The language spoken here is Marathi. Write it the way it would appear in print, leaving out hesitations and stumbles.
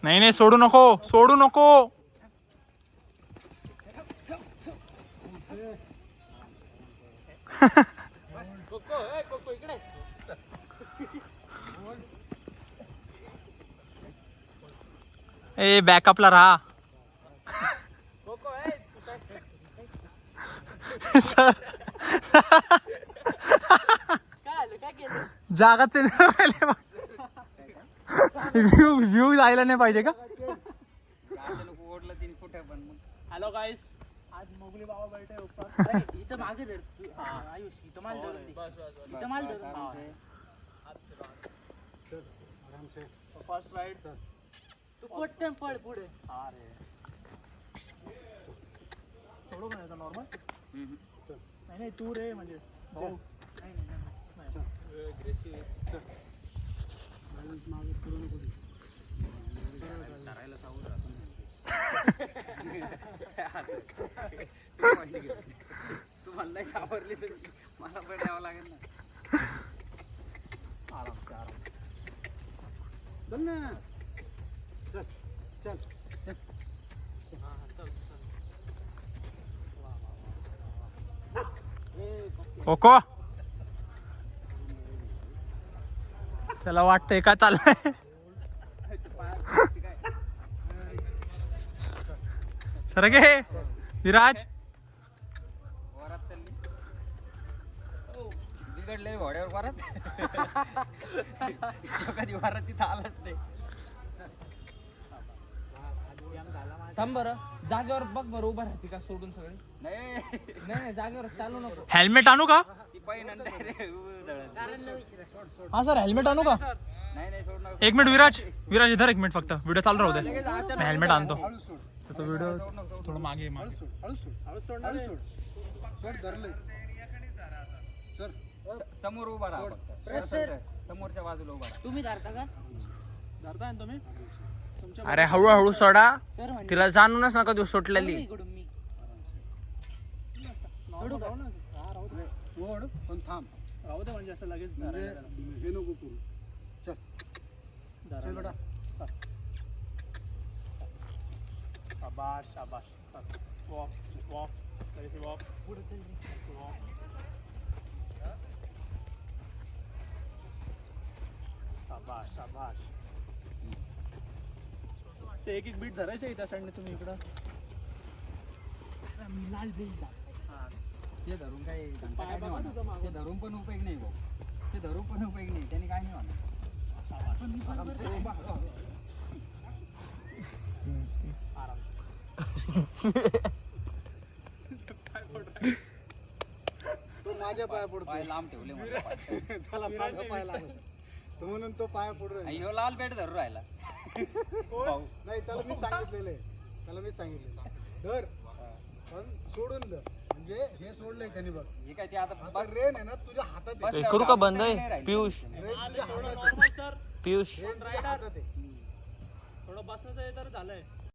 नाही नाही सोडू नको सोडू नको. ए बॅकअपला राहा. जागाच व्ह्यू जायला नाही पाहिजे का. हॅलो गाईस, आज मोगली बाबा बैठे इथं मागे आयुष इथं माल धरून माल धरून फर्स्ट राईड. तू पटकन पळ पुढे. अरे थोडं म्हणायचं नॉर्मल. नाही नाही तू रे म्हणजे भाऊ. तू म्हणलाय सावरली तर मला पण द्यावं लागेल ना. आराम से आराम. चल ना. चल चल कोको त्याला वाटतंय काय चाललंय. सर गे विराज वरात चालली. बिघडलंय घोड्यावर वरात. कधी वरात तिथं आलाच नाही. थांब बरं, जागेवर बघ बरं, उभा राहते का सोडून सगळे. नाही नाही जागेवर चालू नको. हेल्मेट आणू का. ती पायी नंतर रे हा सर हेल्मेट आणू का. नाही नाही सोड नका. एक मिनिट विराज विराज इधर एक मिनिट फक्त व्हिडिओ चालू राहू दे. मी हेल्मेट आणतो. त्याचा व्हिडिओ थोडं मागे आहे, मागे. समोर उभा राहा फक्त. समोरच्या बाजूला उभा राहा. तुम्ही धरता का. धरताय ना तुम्ही. अरे हळूहळू सोडा. सर म्हणजे तिला जाणूनच नका देऊ सुटलेली. इकडून मी सोडू का. सोड पण थांब. राहू दे म्हणजे असं लगेच म्हणजे हे नको करू. चल चल बेटा. शाबाश शाबाश. वॉक वॉक वॉक पुढे चल. वॉक. शाबाश शाबाश. ते एक एक बीट धरायचं आहे त्या साईडने तुम्ही इकडं. लाल बीट ते धरून काही घंटा काय नाही होणार. ते धरून पण उपयोग नाही भाऊ. ते धरून पण उपयोग नाही. त्याने काय नाही होणार. तो माझ्या पाया पडतो. पाय लांब ठेवले मला पाय. त्याला माझा पाय लागला. तो म्हणून तो पाया पडू राहिला. ह्यो लाल बेट धरून राहिला. भाऊ नाही त्याला मी सांगितलेलं आहे. त्याला मी सांगितलेलं धर पण सोडून दे. म्हणजे हे सोडलंय त्यांनी बघ. हे काय ते आता आता रेन आहे ना तुझ्या हातात आहे. करू का बंद आहे पियुष. रेन तुझ्या हातात आहे. Normal sir. पियुष रेन तुझ्या हातात आहे. थोडं बसण्याचं हे तर झालंय.